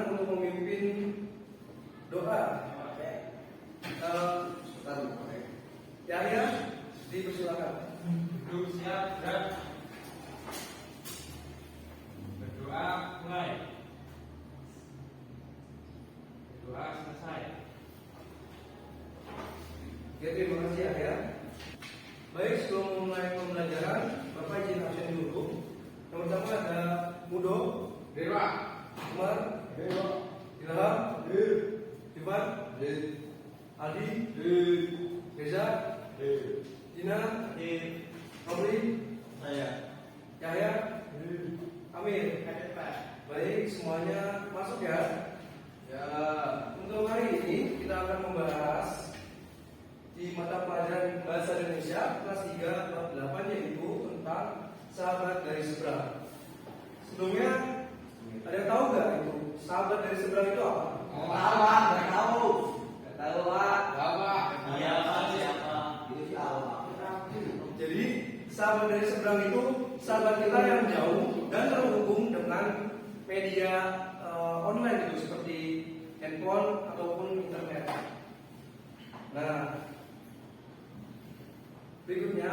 berkenan untuk memimpin doa. Yahya, dipersilakan. Duduk siap dan berdoa mulai. Doa selesai. Ya, terima kasih Yahya. Baik, sebelum mulai pembelajaran, Bapak izin absen dulu. Yang pertama ada Mudo, Dewa, Umar, Dewa, Ilham, Ivan, Aldi, Reza, Dina, Romli, Yahya, Amir. Baik, semuanya masuk ya. Ya, untuk hari ini kita akan membahas di mata pelajaran Bahasa Indonesia kelas 3 bab 8, yaitu tentang sahabat dari seberang. Sebelumnya, ada yang tahu nggak itu sahabat dari seberang itu apa? Nggak tahu Pak. Jadi sahabat dari seberang itu sahabat kita yang jauh dan terhubung dengan media online itu seperti handphone ataupun internet. Nah, berikutnya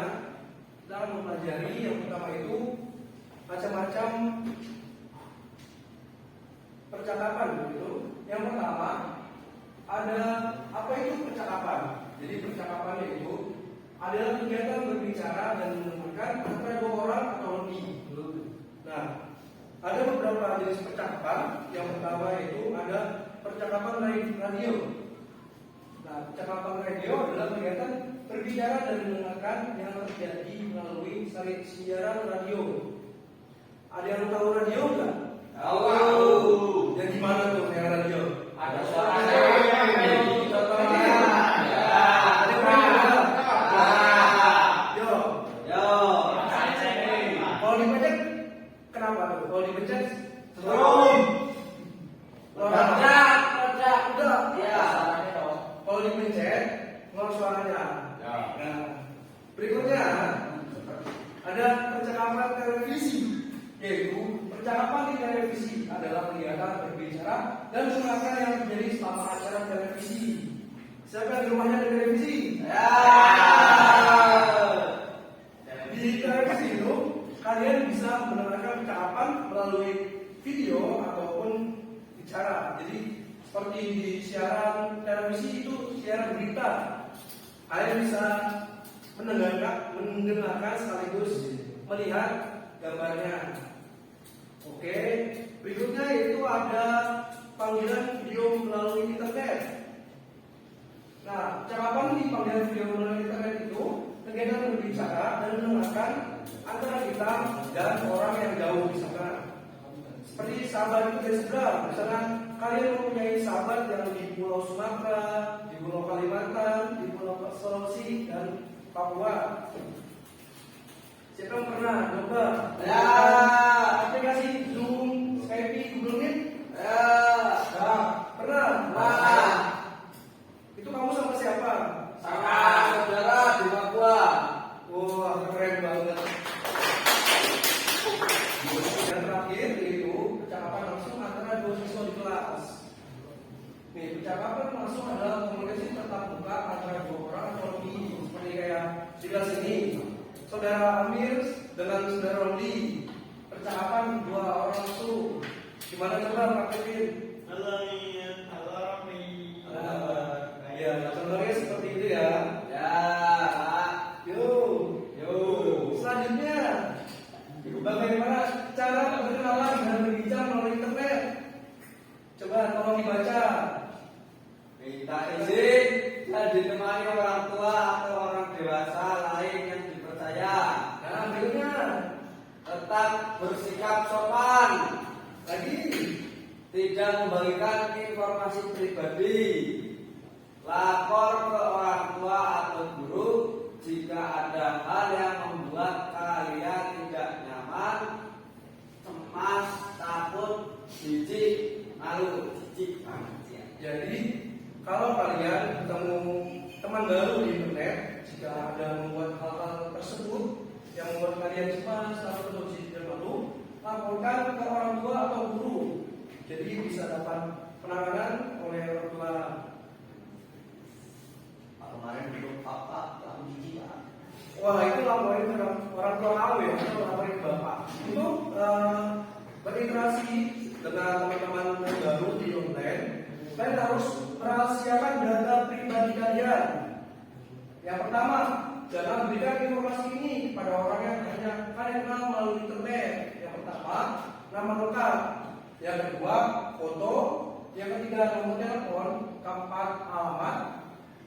kita akan mempelajari yang pertama itu macam-macam percakapan begitu. Yang pertama ada apa itu percakapan? Jadi percakapan itu adalah kegiatan berbicara dan mendengarkan antara dua orang atau lebih. Nah, ada beberapa jenis percakapan. Yang pertama itu ada percakapan radio. Nah, percakapan radio adalah kegiatan berbicara dan mendengarkan yang terjadi melalui siaran radio. Ada yang tahu radio nggak? Tahu. Yang di mana tuh yang radio? Ada suaranya. Contohnya. Ada yang Yo. Kalau dipencet, kenapa tuh? Kalau dipencet, Strum. Enggak. Ya, suaranya dong. Kalau dipencet, nol suaranya. Ya. Nah, berikutnya ada percakapan televisi, yaitu percakapan di televisi adalah kegiatan berbicara dan mendengarkan yang terjadi selama acara televisi. Siapa yang di rumahnya ada televisi? Ya. Di televisi itu kalian bisa mendengarkan percakapan melalui video ataupun bicara. Jadi seperti di siaran televisi itu siaran berita, kalian bisa mendengarkan sekaligus melihat gambarnya. Oke, berikutnya itu ada panggilan video melalui internet. Nah, percakapan di panggilan video melalui internet itu kegiatan berbicara dan mendengarkan antara kita dan orang yang jauh di sana. Seperti sahabat itu dari seberang. Misalnya kalian mempunyai sahabat yang di Pulau Sumatera, di Pulau Kalimantan, di Pulau Sulawesi dan Papua. Siapa yang pernah coba? Ya. Aplikasi Zoom, Skype, Google Meet? Ya. Nah, pernah? Nah. Itu kamu sama siapa? Sama saudara di Papua. Wah, keren banget. Yang terakhir yaitu percakapan langsung antara dua siswa di kelas. Nih, percakapan langsung adalah komunikasi tatap muka antara dua orang atau lebih. Seperti kayak di kelas ini, saudara Amir dengan saudara Romli. Percakapan dua orang langsung. Gimana coba praktekin? Halo Rami. Ya, contohnya seperti itu ya. Ya. Yuk. Selanjutnya, bagaimana cara berkenalan dan berbicara melalui internet? Coba tolong dibaca. Minta izin dan ditemani orang tua atau orang dewasa lain yang dipercaya. Nah, berikutnya Tetap bersikap sopan. lagi. Tidak membagikan informasi pribadi. Lapor ke orang tua atau guru jika ada hal yang membuat kalian tidak nyaman, cemas, takut, jijik, malu, jijik banget ya. Jadi, kalau kalian ketemu teman baru di internet, jika ada membuat hal-hal tersebut yang membuat kalian cemas, takut, atau jijik dan malu, laporkan ke orang tua atau guru. Jadi bisa dapat penanganan oleh orang tua. Pak kemarin belum papa, kamu gigi pak. Wah, itu laporin ke orang tua kamu ya, atau laporin ke bapak. Untuk berinteraksi dengan teman-teman yang baru di online, kalian harus merahasiakan data pribadi kalian. Yang pertama, jangan berikan informasi ini kepada orang yang hanya kalian kenal melalui internet. Yang pertama, nama lengkap. Yang kedua, foto. Yang ketiga, nomor telepon. Keempat, alamat.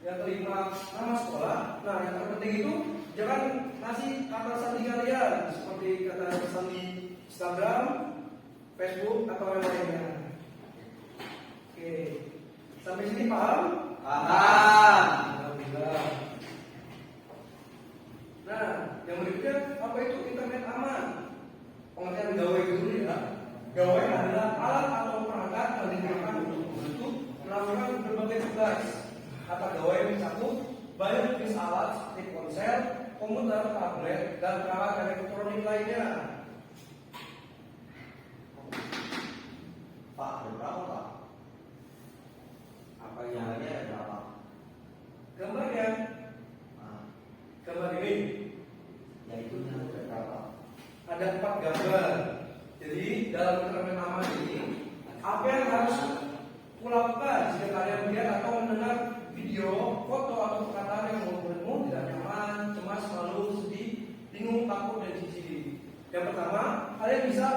Yang kelima, nama sekolah. Nah, yang terpenting itu jangan ngasih kata sandi kalian seperti kata sandi Instagram, Facebook atau yang lainnya. Oke, sampai sini paham? Paham. Alhamdulillah. Nah, yang berikutnya apa itu internet aman? Pengertian gawai dulu ya. Gawai adalah alat atau perangkat yang digunakan untuk membantu melakukan berbagai tugas. Kata gawai mencakup banyak jenis alat seperti ponsel, komputer, tablet, dan perangkat elektronik lainnya. Pak, ada berapa pak? Apa yang ada berapa? Gambarnya, Nah, gambar ini yang itu yang ada berapa? ada 4 gambar. Jadi dalam internet aman ini, apa yang harus kulakukan jika kalian melihat atau mendengar video, foto atau perkataan yang membuatmu tidak nyaman, cemas, malu, sedih, bingung, takut, dan jijik. Yang pertama, kalian bisa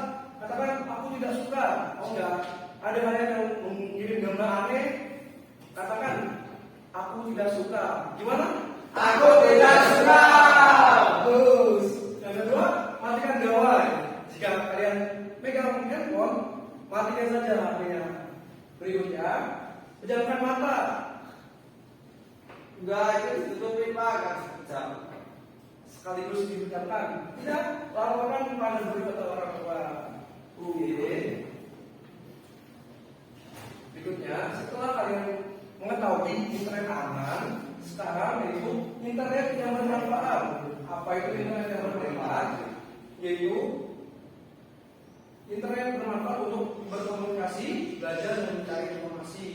katakan aku tidak suka. Oh enggak, ada kalian yang mengirim gambar aneh, katakan aku tidak suka. Gimana? Aku tidak suka. Bagus. Yang kedua, matikan gawai. Jika kalian megang handphone, matikan saja HP-nya. Berikutnya, pejamkan mata. Enggak, itu ditutupin pak, kan sekejap. Sekaligus dipejamkan. Tidak, laporkan pada guru atau orang tua. Oke. Berikutnya, setelah kalian mengetahui internet aman, sekarang yaitu internet yang bermanfaat. Apa itu internet yang bermanfaat? Yaitu internet bermanfaat untuk berkomunikasi, belajar, dan mencari informasi.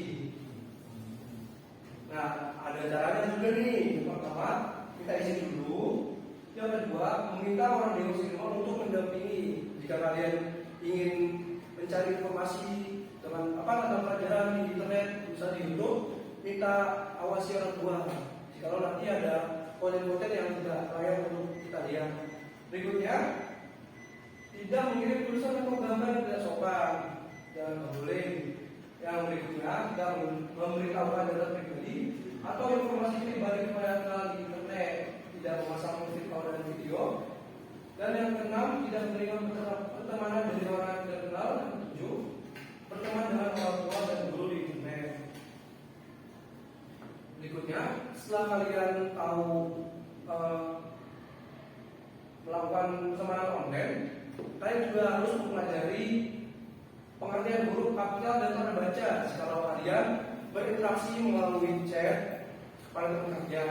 Nah, ada caranya juga nih. Yang pertama, kita izin dulu. Yang kedua, meminta orang dewasa untuk mendampingi. Jika kalian ingin mencari informasi tentang pelajaran di internet, bisa di YouTube, minta awasi orang tua. Jikalau nanti ada konten-konten yang tidak layak untuk kita lihat. Berikutnya, tidak mengirim tulisan atau gambar yang tidak sopan, jangan boleh. Yang berikutnya, tidak memberitahukan data pribadi atau informasi pribadi kepada di internet, tidak memasang musik dan video. Dan yang keenam, tidak menerima pertemanan dari orang yang tidak kenal. Yang ketujuh, berteman dengan orang tua dan guru di internet. Berikutnya, setelah kalian tahu melakukan pertemanan online, kalian juga harus mempelajari pengertian huruf kapital dan tanda baca. Kalau kalian berinteraksi melalui chat kepada teman kalian.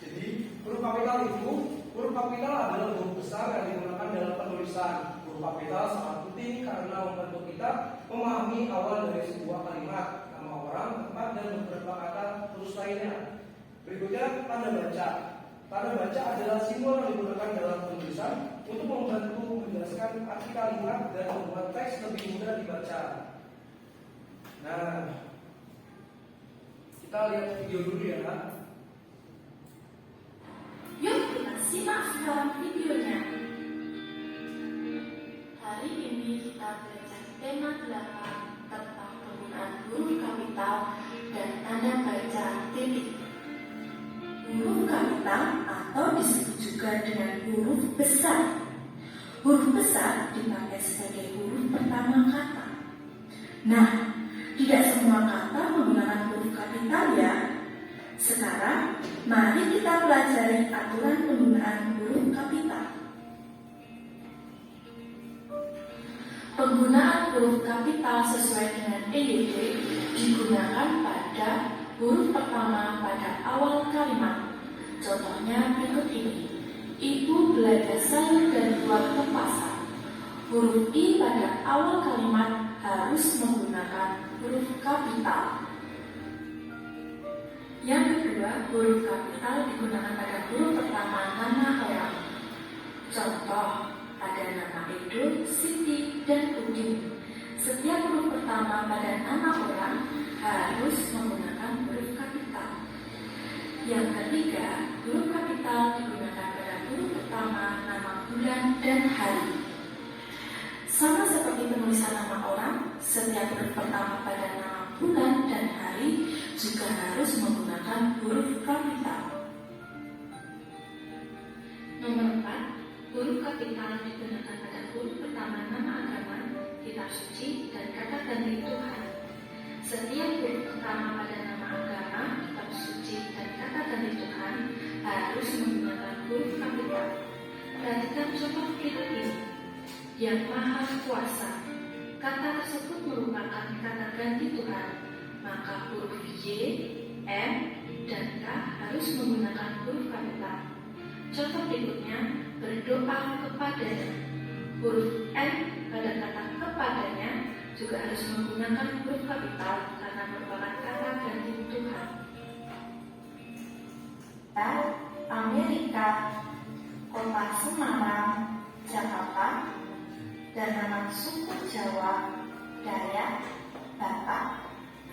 Jadi huruf kapital adalah huruf besar yang digunakan dalam penulisan. Huruf kapital sangat penting karena membantu kita memahami awal dari sebuah kalimat, nama orang, tempat, dan beberapa kata terus lainnya. Berikutnya, tanda baca. Tanda baca adalah simbol yang digunakan dalam penulisan untuk membantu menjelaskan arti kalimat dan membuat teks lebih mudah dibaca. Nah, kita lihat video dulu ya. Yuk kita simak sekarang videonya. Hari ini kita belajar tema 8 tentang penggunaan huruf kapital dan tanda baca titik. Huruf kapital atau disebut juga dengan huruf besar. Huruf besar dipakai sebagai huruf pertama kata. Nah, tidak semua kata menggunakan huruf kapital ya. Sekarang, mari kita pelajari aturan penggunaan huruf kapital. Penggunaan huruf kapital sesuai dengan EYD digunakan pada huruf pertama pada awal kalimat. Contohnya berikut ini. Ibu belanja sayur dan buah ke pasar. Huruf I pada awal kalimat harus menggunakan huruf kapital. Yang kedua, huruf kapital digunakan pada huruf pertama nama orang. Contoh, ada nama Edo, Siti, dan Udin. Setiap huruf pertama pada nama orang harus menggunakan huruf kapital. Yang ketiga, huruf kapital digunakan pada huruf pertama nama bulan dan hari. Sama seperti penulisan nama orang, setiap huruf pertama pada nama bulan dan hari juga harus menggunakan huruf kapital. Nomor 4, huruf kapital digunakan pada huruf pertama nama agama, kitab suci, dan kata ganti Tuhan. Setiap huruf pertama pada nama agama, kitab suci, dan kata ganti Tuhan harus menggunakan huruf kapital. Perhatikan contoh berikut ini. Yang Maha Kuasa. Kata tersebut merupakan kata ganti Tuhan, maka huruf Y, M, dan K harus menggunakan huruf kapital. Contoh berikutnya, berdoa kepadanya. Huruf M pada kata kepadanya juga harus menggunakan huruf kapital karena merupakan kata ganti Tuhan. Amerika, Kota Semarang, Jakarta, dan nama suku Jawa, Dayak, Batak.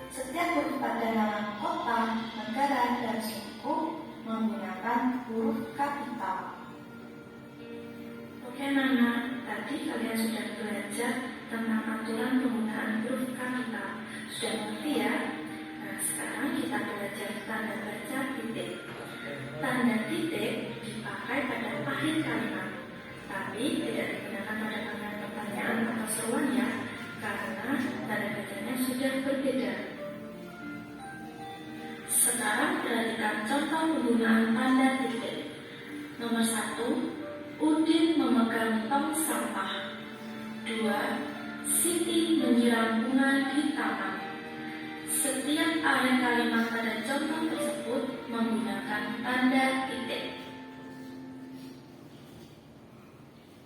Setiap huruf pada nama kota, negara, dan suku menggunakan huruf kapital. Oke anak-anak, tadi kalian sudah belajar tentang aturan penggunaan huruf kapital. Sudah ngerti ya? Nah, sekarang kita belajar tanda baca titik. Tanda titik dipakai pada akhir kalimat, tapi tidak digunakan pada kalimat pertanyaan atau seruan ya, karena tanda bacanya sudah berbeda. Sekarang perhatikan contoh penggunaan tanda titik. Nomor 1, Udin memegang tong sampah. 2, Siti menyiram bunga di taman. Setiap akhir kalimat pada contoh tersebut menggunakan tanda titik.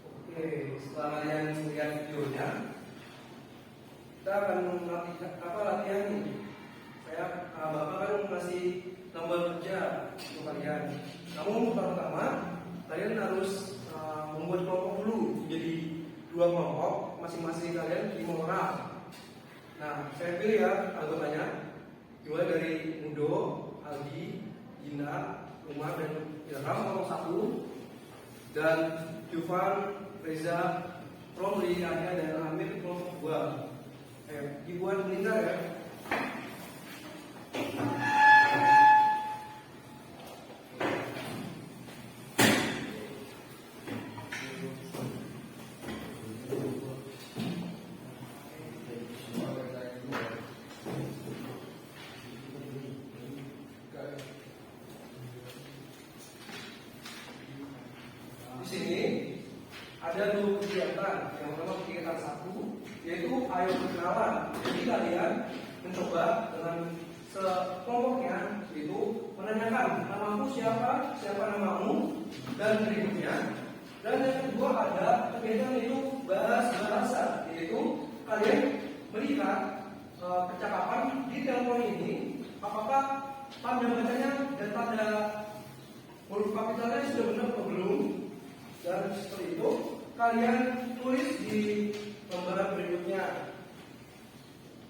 Oke, setelah kalian melihat videonya, kita akan latihan ini. Bapak kan masih lembar kerja untuk kalian. Namun pertama, kalian harus membuat kelompok dulu. Jadi 2 kelompok, masing-masing kalian 5 orang. Nah, saya pilih ya anggotanya. Dimulai dari Mudo, Aldi, Gina, Umar, dan Ilham kelompok 1, dan Dufan, Reza, Romli, Anya, dan Amir kelompok 2. Dibuat meninggal ya. Di sini ada 2 kegiatan. Yang pertama kegiatan 1, yaitu ayo berkenalan. Jadi kalian mencoba dengan sekelompoknya, yaitu menanyakan namaku siapa, siapa namamu, dan berikutnya. Dan yang kedua ada kegiatan itu bahas bahasa, yaitu kalian melihat percakapan di telepon ini, apakah tanda bacanya dan tanda huruf kapitalnya sudah benar atau belum. Dan seperti itu kalian tulis di lembaran berikutnya.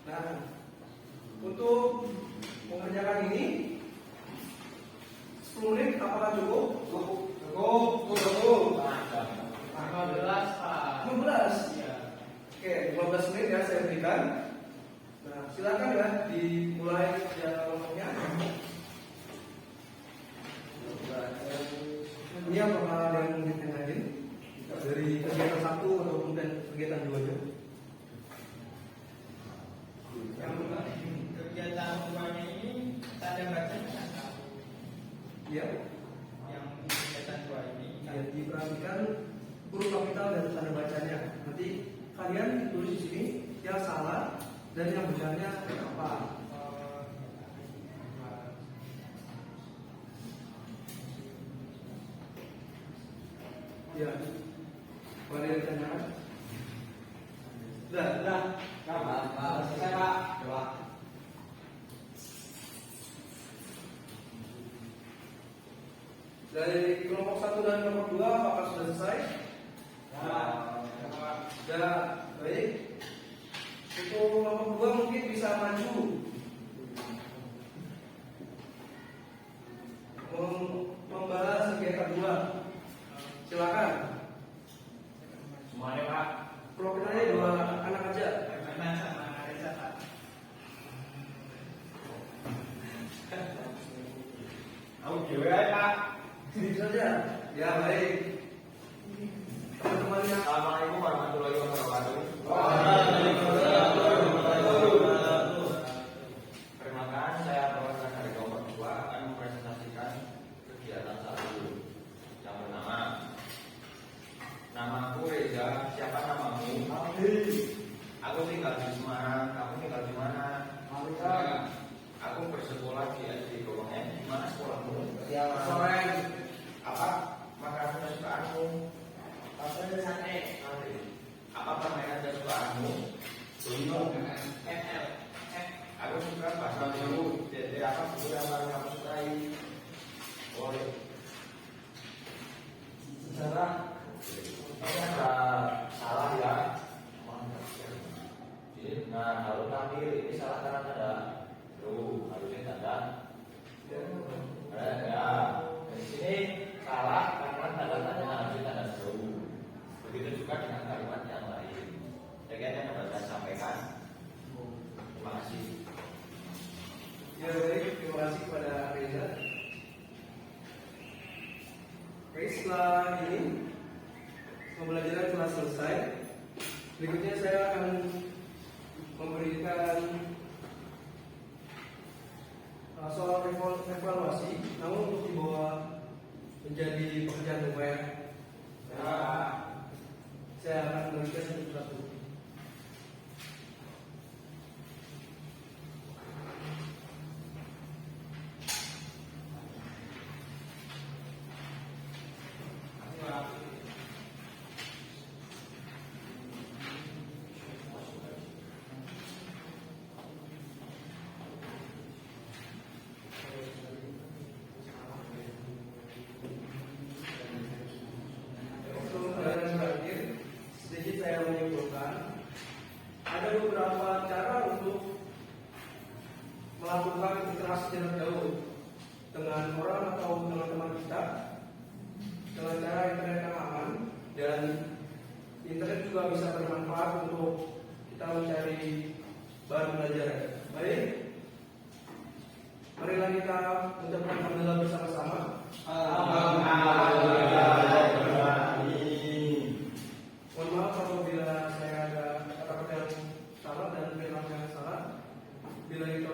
Nah, untuk mengerjakan ini 10 menit apakah cukup? Cukup. 15 Pak. 15. Iya. Oke, 15 menit ya saya berikan. Nah, silakan ya dimulai kelompoknya. Ini apakah ada yang mungkin tanyain dari kegiatan 1 ataupun kegiatan 2 aja? Yang kegiatan duanya ini tanda bacanya tahu. Iya. Yang kegiatan 2 ini Ya, diperhatikan huruf kapital dan tanda bacanya. Nanti kalian tulis di sini yang salah dan yang benarnya apa. Ya, boleh ditanyakan? Sudah. Dari kelompok 1 dan kelompok 2 apakah sudah selesai? Sudah, baik. Untuk kelompok 2 mungkin bisa maju membalas kegiatan 2. Silakan. Semuanya Pak. Kelompoknya 2 anak aja. Memang sama Reza Pak. Aku dewe aja Pak. Sedikit saja. Ya baik. Teman-teman yang Assalamualaikum warahmatullahi wabarakatuh. Perkenalkan, saya perwakilan dari kelompok 2 akan mempresentasikan kegiatan 1 yang bernama Namaku Reza, siapa namamu? Aku tinggal di Semarang, kamu tinggal di mana? Aku bersekolah di SD Growong M. Di mana sekolahmu? Soren. Apa makanan kesukaanmu? Sate. Apa permainan kesukaanmu? Dono. ML. Aku suka bahasa Jawa. Jadi apa buku yang paling kamu sukai? Boleh. Sejarah. Ini ada salah ya. Nah, harus tampil ini salah karena ada harusnya tanda. Ya, di sini salah karena tanda-tanda harusnya tanda jauh. Begitu juga dengan kalimat yang lain. Sekian yang dapat saya sampaikan. Terima kasih. ya baik, terima kasih kepada Reza. Oke, setelah ini pembelajaran telah selesai. Berikutnya saya akan memberikan soal evaluasi, namun untuk dibawa menjadi pekerjaan rumah ya. Saya akan memberikan satu-satu. Sedikit saya menyimpulkan, ada beberapa cara untuk melakukan interaksi jarak jauh dengan orang atau dengan teman kita dengan cara internet yang aman, dan internet juga bisa bermanfaat untuk kita mencari bahan belajar. Baik, marilah kita mengucapkan alhamdulillah bersama-sama. Mohon maaf apabila saya ada kata-kata yang salah dan perilaku yang salah. Bila itu